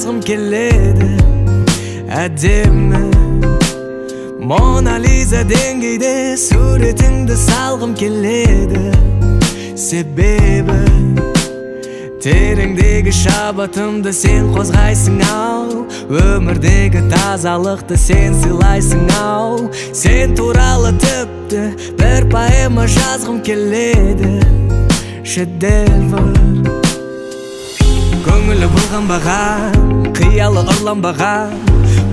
жазғым келеді әдемі Мона Лиза деңгейде суретіңді салғым келеді себебі тереңдегі шабытымды сен қозғайсың ау өмірдегі тазалықты сен сыйлайсың ау сен туралы тіпті бір поэма жазғым келеді шедевр көңілі былғанбаған қиялы ұрланбаған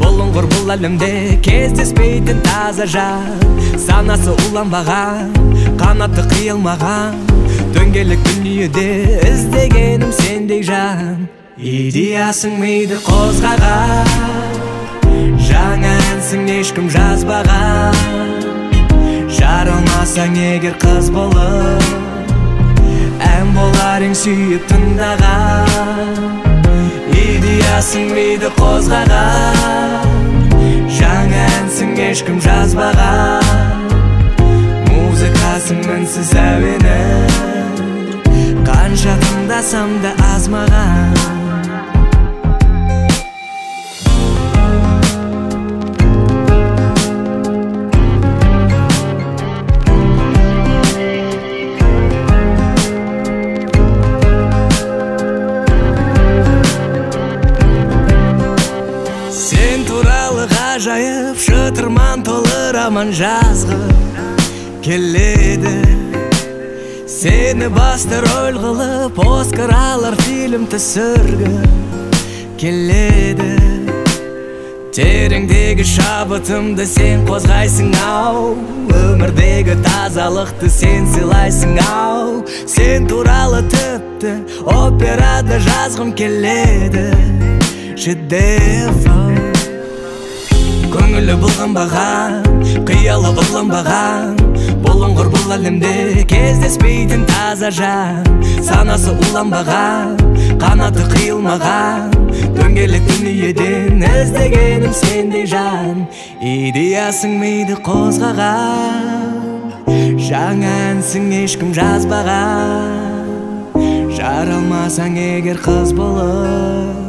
бұлыңғыр бұл әлемде кездеспейтін таза жан санасы уланбаған қанаты қиылмаған дөңгелек дүниеде іздегенім сендей жан идеясың миды қозғаған жаңа әнсің ешкім жазбаған жаралмасаң егер қыз болып ән болар ең сүйіп тыңдаған идеясың миды қозғаған жаңа әнсің ешкім жазбаған музыкасың мінсіз әуені қанша тыңдасам да аз маған сен туралы ғажайып шытырман толы роман жазғым келеді сені басты рөл қылып Оскар алар фильм түсіргім келеді тереңдегі шабытымды сен қозғайсың ау өмірдегі тазалықты сен сыйлайсың ау сен туралы тіпті операда жазғым келеді шедевр көңілі былғанбаған қиялы ұрланбаған бұлыңғыр бұл әлемде кездеспейтін таза жан санасы уланбаған қанаты қиылмаған дөңгелек дүниеден іздегенім сендей жан идеясың миды қозғаған жаңа әнсің ешкім жазбаған жаралмасаң егер қыз болып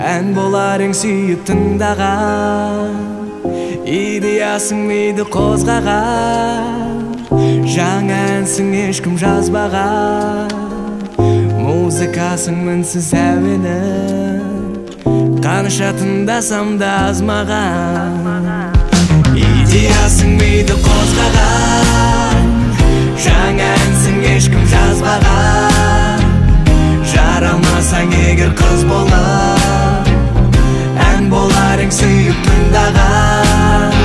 ән болар ең сүйіп тыңдаған идеясың миды қозғаған жаңа әнсің ешкім жазбаған музыкасың мінсіз әуені қанша тыңдасам да аз маған идеясың миды қозғаған жаңа әнсің ешкім жазбаған жаралмасаң егер қыз болып ән болар ең сүйіп тыңдаған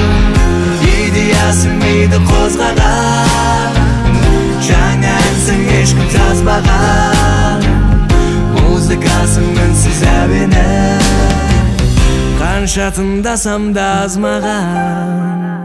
идеясың миды қозғаған жаңа әнсің ешкім жазбаған музыкасың мінсіз әуені қанша тыңдасам да аз маған